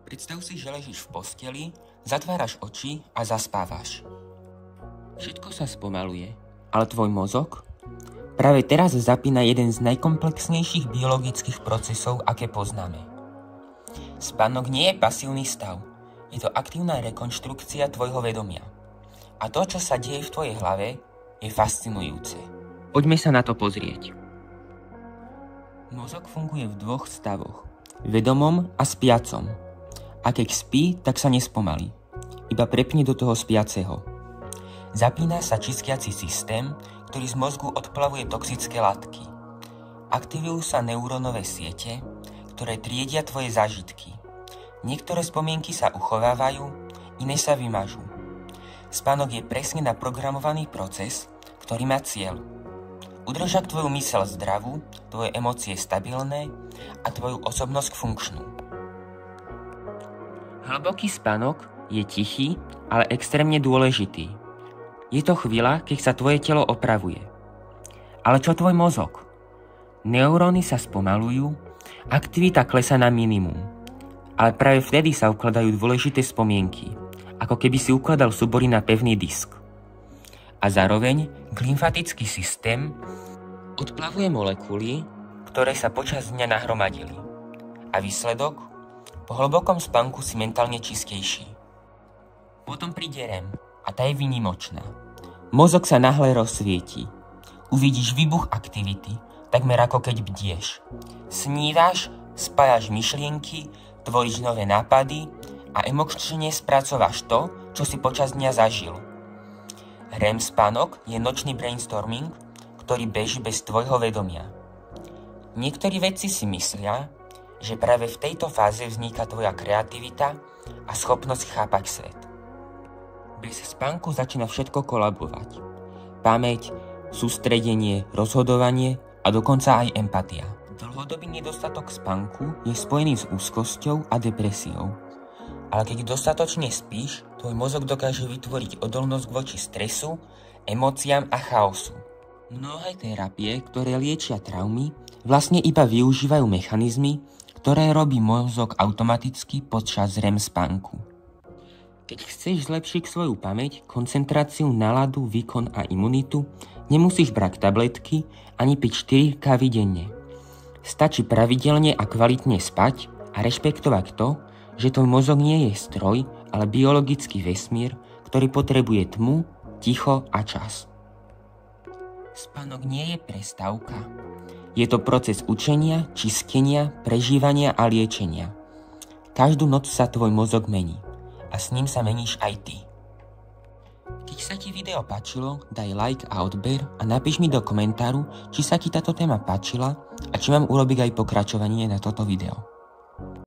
Predstav si, že ležíš v posteli, zatváraš oči a zaspávaš. Všetko sa spomaluje, ale tvoj mozog práve teraz zapína jeden z najkomplexnejších biologických procesov, aké poznáme. Spánok nie je pasívny stav, je to aktívna rekonštrukcia tvojho vedomia. A to, čo sa deje v tvojej hlave, je fascinujúce. Poďme sa na to pozrieť. Mozog funguje v dvoch stavoch, vedomom a spiacom. A keď spí, tak sa nespomalí. Iba prepne do toho spiaceho. Zapína sa čistiaci systém, ktorý z mozgu odplavuje toxické látky. Aktivujú sa neurónové siete, ktoré triedia tvoje zážitky. Niektoré spomienky sa uchovávajú, iné sa vymažú. Spánok je presne naprogramovaný proces, ktorý má cieľ. Udržať tvoju myseľ zdravú, tvoje emócie stabilné a tvoju osobnosť funkčnú. Hlboký spánok je tichý, ale extrémne dôležitý. Je to chvíľa, keď sa tvoje telo opravuje. Ale čo tvoj mozog? Neuróny sa spomalujú, aktivita klesá na minimum. Ale práve vtedy sa ukladajú dôležité spomienky, ako keby si ukladal súbory na pevný disk. A zároveň lymfatický systém odplavuje molekuly, ktoré sa počas dňa nahromadili. A výsledok? Po hlbokom spánku si mentálne čistejší. Potom príde REM a tá je výnimočná. Mozog sa náhle rozsvieti. Uvidíš výbuch aktivity, takmer ako keď bdieš. Snívaš, spájaš myšlienky, tvoríš nové nápady a emočne spracováš to, čo si počas dňa zažil. REM spánok je nočný brainstorming, ktorý beží bez tvojho vedomia. Niektorí vedci si myslia, že práve v tejto fáze vzniká tvoja kreativita a schopnosť chápať svet. Bez spánku začína všetko kolabovať. Pamäť, sústredenie, rozhodovanie a dokonca aj empatia. Dlhodobý nedostatok spánku je spojený s úzkosťou a depresiou. Ale keď dostatočne spíš, tvoj mozog dokáže vytvoriť odolnosť voči stresu, emóciám a chaosu. Mnohé terapie, ktoré liečia traumy, vlastne iba využívajú mechanizmy, ktoré robí mozog automaticky počas REM spánku. Keď chceš zlepšiť svoju pamäť, koncentráciu, náladu, výkon a imunitu, nemusíš brať tabletky ani piť 4 kávy denne. Stačí pravidelne a kvalitne spať a rešpektovať to, že tvoj mozog nie je stroj, ale biologický vesmír, ktorý potrebuje tmu, ticho a čas. Spánok nie je prestávka. Je to proces učenia, čistenia, prežívania a liečenia. Každú noc sa tvoj mozog mení a s ním sa meníš aj ty. Keď sa ti video páčilo, daj like a odber a napíš mi do komentáru, či sa ti táto téma páčila a či mám urobiť aj pokračovanie na toto video.